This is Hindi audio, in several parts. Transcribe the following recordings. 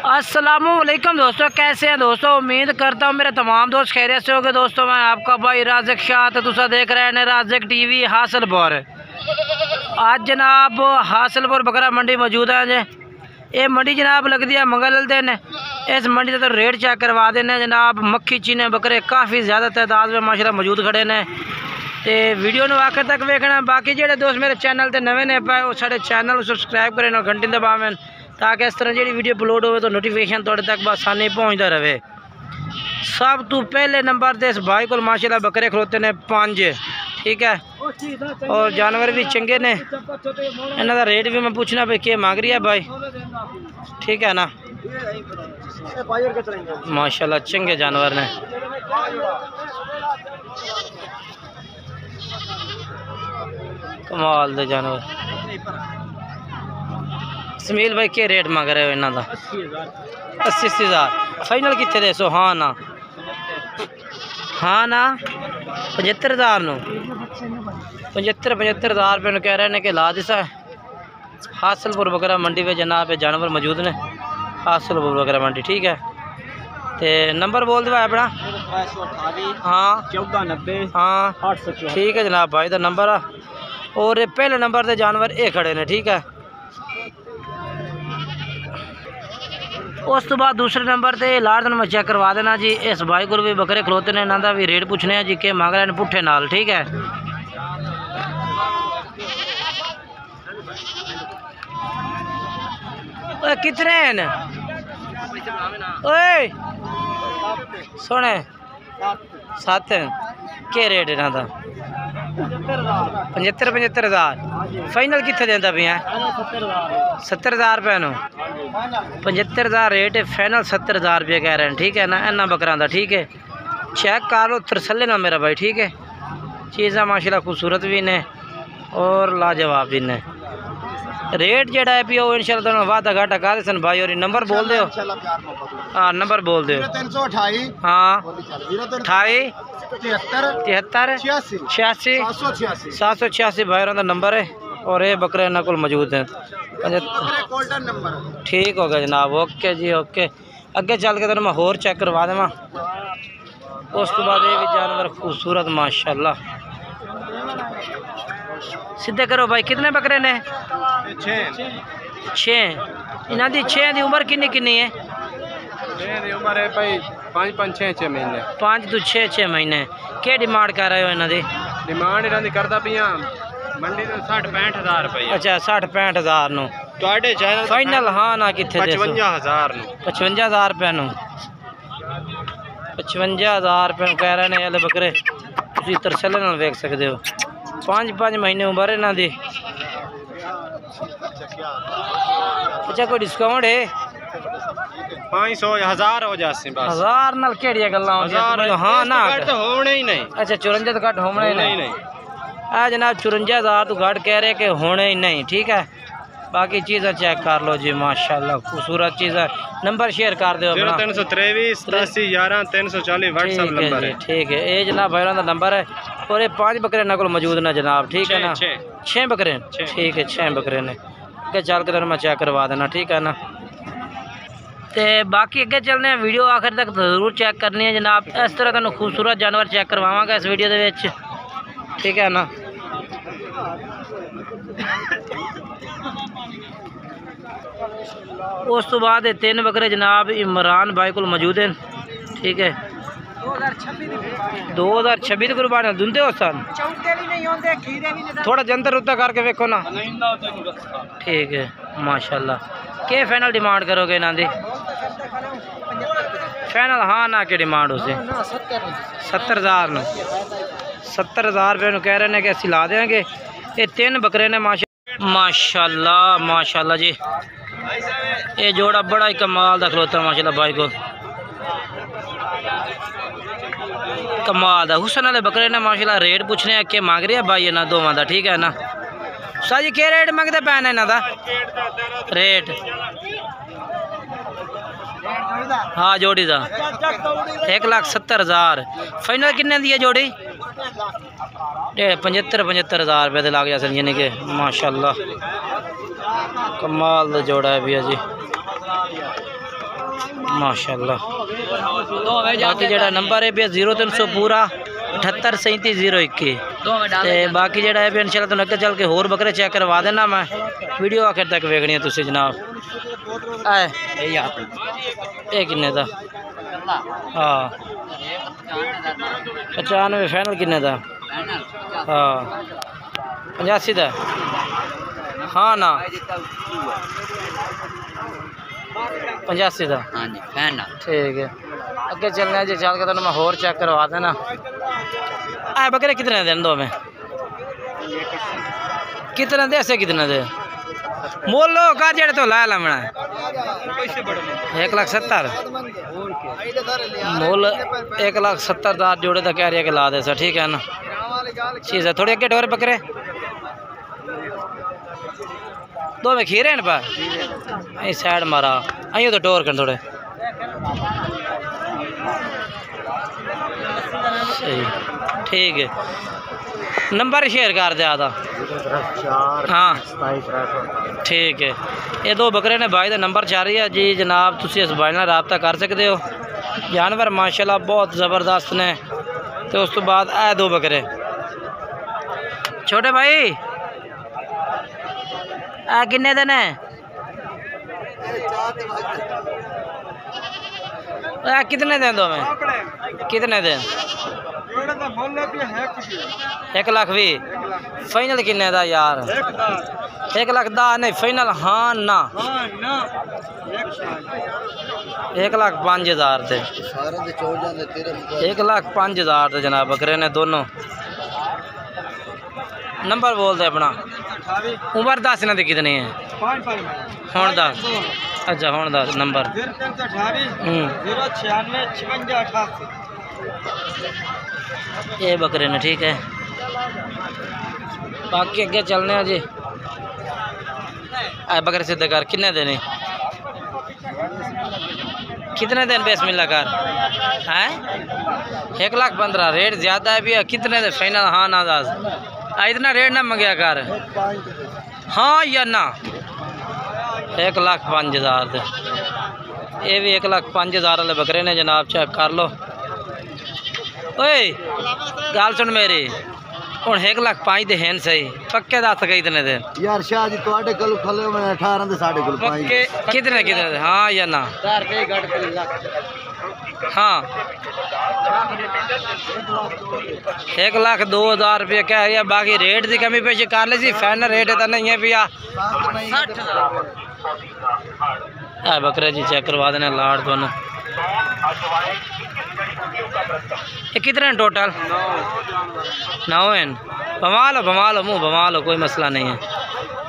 अस्सलामुअलैकुम दोस्तों, कैसे हैं दोस्तों। उम्मीद करता हूँ मेरे तमाम दोस्त खैरियत से होंगे। दोस्तों मैं आपका भाई राज़िक शाह तो तुसा देख रहे हैं राज़िक टीवी हासिलपुर। आज जनाब हासिलपुर बकरा मंडी मौजूद है। ये मंडी जनाब लगती है मंगल दिन। इस मंडी का तो रेट चेक करवा देने जनाब। मक्खी चीने बकरे काफ़ी ज़्यादा तादाद में माशाल्लाह मौजूद खड़े ने। तो वीडियो में आखिर तक वेखना। बाकी जो दोस्त मेरे चैनल पर नवे ने पाए वो साढ़े चैनल को सबसक्राइब करें और घंटी दबावें ताकि इस तरह जी वीडियो अपलोड हो तो नोटिफिकेशन थोड़े तक आसानी पहुँचता रहे। सब तो पहले नंबर से इस भाई को माशाल्लाह बकरे खलोते ने 5, ठीक है, और जानवर भी चंगे ने। इन्हों का रेट भी मैं पूछना भाई क्या मांग रही है भाई, ठीक है ना। माशाल्लाह चंगे जानवर ने। कमाल दे जानवर। समील भाई क्या रेट मांग रहे हो इन्हों का? 80,000 फाइनल कितने दे सो? हाँ ना 75,000 नो 75,000 रुपये कह रहे हैं कि ला दिसा। हासिलपुर बकरा मंडी में जनाब जानवर मौजूद ने। हासिलपुर बकरा मंडी, ठीक है। तो नंबर बोल दो अपना। हाँ 1490 हाँ 804 ठीक है जनाब भाई का नंबर आ। और पहले नंबर से जानवर ये खड़े ने, ठीक है। उस तो बाद दूसरे नंबर से लाड़ दिन मैं चेक करवा देना जी। इस भाई को भी बकरे खलोते ने, इन्हों का भी रेट पूछने हैं जी कि मांग रहे हैं पुट्ठे नाल, ठीक है। कितने हैं ओए सोने? 7 क्या रेट है इन्हों का? 75,000 फाइनल कितने देंदा पे? 70,000 रुपये नो 75,000 रेट है फाइनल। 70,000 रुपये कह रहे हैं, ठीक है ना। इन्ना बकरा का, ठीक है। चेक कर लो तरसले ना मेरा भाई, ठीक है। चीज़ा माशाल्लाह खूबसूरत भी ने और लाजवाब भी ने। रेट जड़ा है पियो इंशाल्लाह तुम वादा घाटा कर सन भाई। और नंबर बोल दो। हाँ नंबर बोल दो। 328 हाँ 28 73 86 786 भाई का नंबर है। और ये बकरे इन्होंने को मौजूद हैं। ठीक हो गया जनाब, ओके जी ओके। अगे चल के तेन मैं होर चेक करवा देव। उस तो बाद ये भी जानवर खूबसूरत माशाल्लाह। सीधे करो भाई, कितने बकरे ने? 6। इन्हों की 6 की उम्र किन्नी किन्नी है? उम्र है भाई 5-6 महीने। 5 तो 6 महीने। क्या डिमांड कर रहे हो इन्हों की? डिमांड इन्हों करता पिया मंडी में 60-65,000 रुपये। अच्छा 60-65,000 नो चैनल फाइनल। हाँ ना कितने? 55,000 55,000 रुपये नो 55,000 रुपये कह रहे हैं। ये बकरे तुम तरसले नाल वेख सकते हो। 5 महीने उम्र इन्हों की। अच्छा कोई डिस्काउंट है? 500-1000 हो जासी बस। 1000 नाल केड़िया गल्लां होंदियां? हाँ ना तो होने ही नहीं। अच्छा 54 तो घट होने ही नहीं। आ जनाब 54,000 तो घट कह रहे कि होने ही नहीं, ठीक है। बाकी चीज़ें चेक कर लो जी माशाल्लाह खूबसूरत चीज़ है। नंबर शेयर कर दो। 0323 87 11 340 व्हाट्सएप नंबर है, ठीक है। ये जनाब भाई का नंबर है। और ये 5 बकरे इन्होंने को मौजूद ने जनाब, ठीक है ना। 6 बकरे, ठीक है 6 बकरे ने। अगे चल के मैं चेक करवा देना, ठीक है ना। तो बाकी अगे चलने हैं, वीडियो आखिर तक जरूर चेक करनी है जनाब। इस तरह तुम खूबसूरत जानवर चेक करवावांगा इस वीडियो के, ठीक है ना। उस तो बाद 3 बकरे जनाब इमरान भाई को मौजूद हैं, ठीक है। 2026 की कुर्बानी दुंदे हो सन। थोड़ा जंतर उत्ता करके वेखो ना, ठीक है माशाल्लाह। क्या फाइनल डिमांड करोगे इन्हों की? फाइनल हाँ ना की डिमांड उसे 70,000 नो 70,000 रुपये कह रहे हैं कि असं ला देंगे। ये 3 बकरे ने माशाल्लाह माशाल्लाह जी। ये जोड़ा बड़ा ही कमाल का खलोता माशाल्लाह भाई को। कमाल का हुसन वाले बकरे ने माशाल्लाह। रेट पूछने हैं कि मांग रही है भाई इन्होंने दोवां का, ठीक है ना। शाह जी क्या रेट मंगते पैन इन्हों का रेट? हाँ जोड़ी का 1,70,000 फाइनल किन्ने दी है जोड़ी? 75,000 रुपये के लग जा सन, यानी कि माशाल्लाह कमाल का जोड़ा है भैया जी। माशाल्लाह। बाकी जेड़ा नंबर है 0300 पूरा 78 37 021 ते बाकी जेड़ा है इंशाल्लाह तुहानू अगे चल के होर बकरे चेक करवा देना मैं। वीडियो आखिर तक वेखनी है तुसी जनाब। ये किन्ने दा? हाँ 95 फाइनल किन्ने दा? हाँ 85 दा? हाँ ना 85 दा? हाँ जी फाइनल। ठीक है अगे चलने जी, चल के तुहानू मैं होर चेक करवा देना। बकरे कितने दिन दो में? कितने दे ऐसे कितने दे? मोल लो का जेड़े तो लाया लामना 1,70,000 मोल 1,70,000 जोड़े तो कह रही है कि ला दे सर। ठीक है ना चीज़ है। थोड़ी अगे डोर बकरे दो में खीरे हैं पर साइड मारा अं तो टोर कर थोड़े सही। ठीक है नंबर शेयर कर दे आधा। हाँ ठीक है ये दो बकरे ने भाई का नंबर चाह रही है जी जनाब। तुसी इस भाई नाल राबता कर सकते हो। जानवर माशाल्लाह बहुत ज़बरदस्त ने। तो उस तो बाद ए दो बकरे छोटे भाई आ किन्ने दिन है? कितने दिन दो में? कितने दिन? 1,20,000 फाइनल किन्ने दा यार? 1,10,000 नहीं फाइनल। हाँ ना 1,05,000 थे। 1,05,000 थे जनाब बकरे ने दोनों। नंबर बोल दे अपना। उम्र दस इन्हों की कितनी है? हूँ दस। अच्छा हूँ दस नंबर। ये बकरे ने। ठीक है बाकी अगे चलने जी। बकरे सीधे कर कितने दिन? कितने दिन बिस्मिल्लाह कर है? 1,15,000 रेट ज़्यादा है भी। कितने दे फाइनल? हाँ ना दस इतना रेट ना मंगया कर। हाँ या ना 1,05,000 दे। ये भी 1,05,000 वाले बकरे ने जनाब। चेक कर लो। ओए गल सुन मेरी हूँ 1,05,000 दे हैं सही पक्के दस गए इतने दिन यार शाह जी तोड़े कोल खले मैं 18 दे साढ़े कोल पक्के कितने कितने? हाँ या ना? हाँ 1,02,000 रुपये कह रही है। बाकी रेट की कमी पेशी कर ली सी। फाइनल रेट तो नहीं है भैया 60,000। बकरे जी चेक करवा देने लाड़ दोनों। ये कितने हैं टोटल? 9 हैं। बमा लो मुँह बमा लो कोई मसला नहीं है।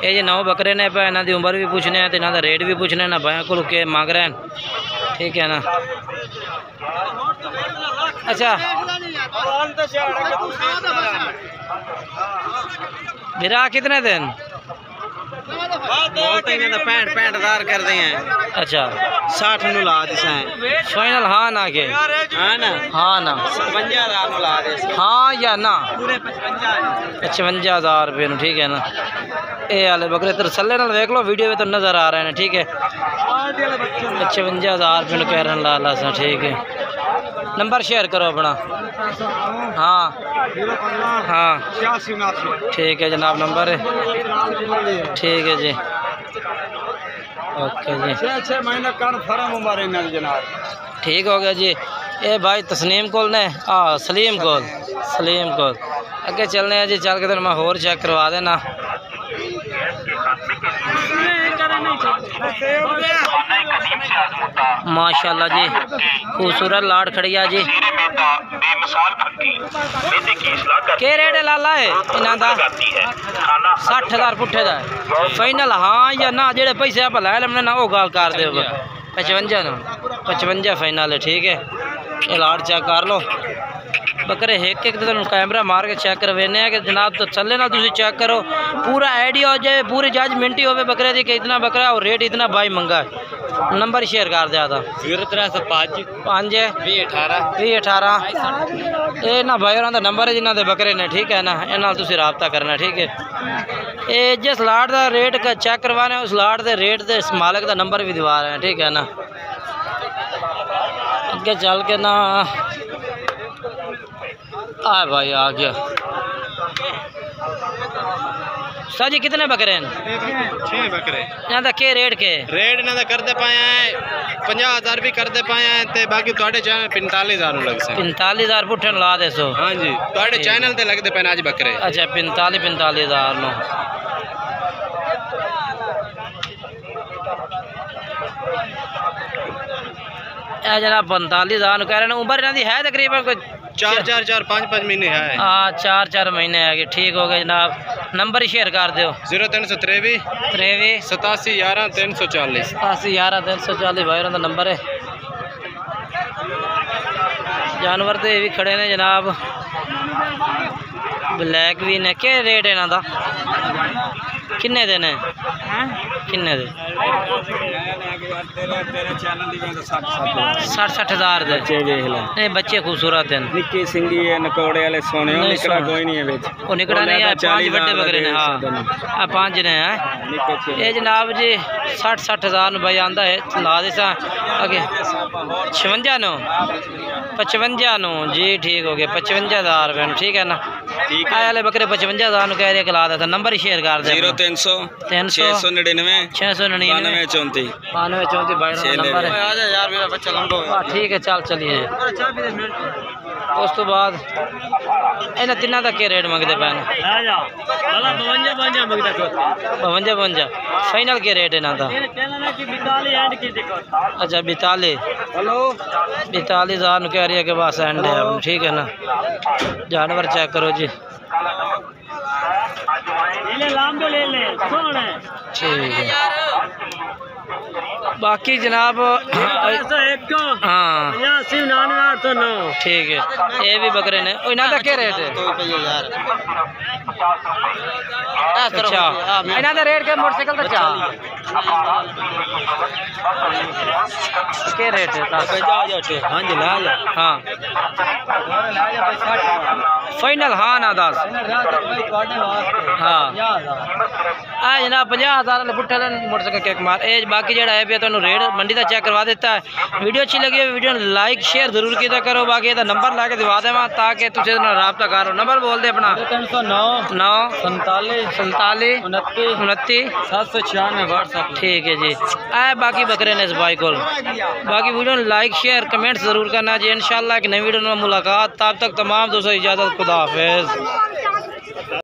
ये जी 9 बकरे ने पे इन्हों की उम्र भी पूछने हैं तो इन्हों का रेट भी पूछने ना भाई को के मांग रहे हैं। ठीक है ना। अच्छा मेरा कितने दिन? 65,000 कर दी हैं। अच्छा 60 नु ला दिसा फाइनल। हाँ ना के? हाँ ना 55,000 नु ला दे। हाँ या ना? पूरे 55,000 रुपये। ठीक है ना। ये वाले बकरे तरसले नाल देख लो वीडियो में तो नज़र आ रहे हैं। ठीक है 55,000 रुपये कह रहे हैं लाला सा। ठीक है नंबर शेयर करो अपना। हाँ हाँ ठीक है जनाब नंबर है। ठीक है जी ओके जी 6 महीने कन्फर्म उम्र है जनाब। ठीक हो गया जी। ये भाई तस्नीम कोल ने सलीम कोल अगे चलने हैं जी। चल के तो मैं होर चेक करवा देना। माशाल्लाह जी खूबसूरत लाड़ खड़िया जी। के रेट है लाला है इन्हों का? 60,000 पुट्ठे का फाइनल। हाँ या ना? जेडे पैसे आप लै लमने ना वो गल कर दे। 55 फाइनल है। ठीक है ये लाड़ चेक कर लो। बकरे एक तो कैमरा मार के चेक करवेने कि जनाब तो चले ना तुम चेक करो पूरा आइडिया हो जाए पूरी जजमेंट ही हो बकरे की कि इतना बकरा और रेट इतना भाई मंगा है। नंबर शेयर कर दिया था 0305 2018 ये ना भाई और नंबर है जिन्होंने बकरे ने। ठीक है ना इन्होंने तुम रबता करना। ठीक है ये जिस लाट का रेट का चेक करवाने उस लाट के रेट के मालिक का नंबर भी दिवा रहे हैं। ठीक है ना आगे चल के ना आ भाई आ गया। सर जी कितने बकरे हैं? 6 बकरे। यहाँ तक के रेट के रेट इन्हों का करते पाए हैं 50,000 भी करते पाए हैं ते बाकी थोड़े चैनल 45,000 लग से 45,000 पुट्ठे ला दे सो। हाँ जी थोड़े चैनल ते लगते पे आज बकरे। अच्छा 45,000 नो जनाब 45,000 कह रहे हैं। उम्र इन्हों की है तकरीबन कोई 4-5 महीने है। हाँ 4 महीने है। ठीक हो गए जनाब। नंबर ही शेयर कर दो 0323 87 11 340 87 11 340 भाई उन्होंने नंबर है। जानवर तो ये भी खड़े ने जनाब। ब्लैक भी ने क्या रेट है इन्हों का? किन्ने दे ने? किन्ने दे? 60-60,000 दे। नहीं बच्चे खूबसूरत हैं। निक्की सिंगी है नकोड़े वाले सोने निकला कोई नहीं है बेच। वो निकला नहीं है 5 बड़े बकरे ने। हाँ 5 ने हैं ये जनाब जी। 60-60,000 भाई आंदा है ला दे सा आगे 56 नो 55 नो जी। ठीक हो गया 55,000 रुपये। ठीक है ना। आए वाले बकरे 55,000 कह रहे ला देता। नंबर ही शेयर कर दे 0300 699 699 34 भाई नंबर है। यार मेरा बच्चा लंबा हो। ठीक है चल चलिए। उस तो बाद इन्हें तिना का क्या रेट मंगते पे? 52 फाइनल के रेट इन्हों का? अच्छा 42,000 कह रही है कि बस एंड है। ठीक है ना। जानवर चेक करो जी। ठीक है बाकी जनाब। हाँ ठीक है ये भी बकरे ने। इन्हों का क्या रेट है? अच्छा इन्हों का रेट क्या? मोटरसाइकिल का क्या रेट है? हाँ जी हाँ फाइनल हाँ ना 10। हाँ जनाब 50,000 वाले पुट्ठे मोटरसाइकिल केक मार एज। बाकी जरा है भी तुम रेट मंडी का चेक करवा देता है। वीडियो अच्छी लगी है वीडियो लाइक शेयर जरूर किया करो। बाकी नंबर ला के दिवा देव ताकि तुझे रब्ता करो। नंबर बोल दे अपना 9 47 29 796 व्हाट्सएप। ठीक है जी। आए बाकी बकरे ने इस भाई को। बाकी वीडियो लाइक शेयर कमेंट जरूर करना जी। इंशाल्लाह एक नई वीडियो में मुलाकात। तब तक तमाम दोस्तों इजाज़त। खुदा हाफिज़।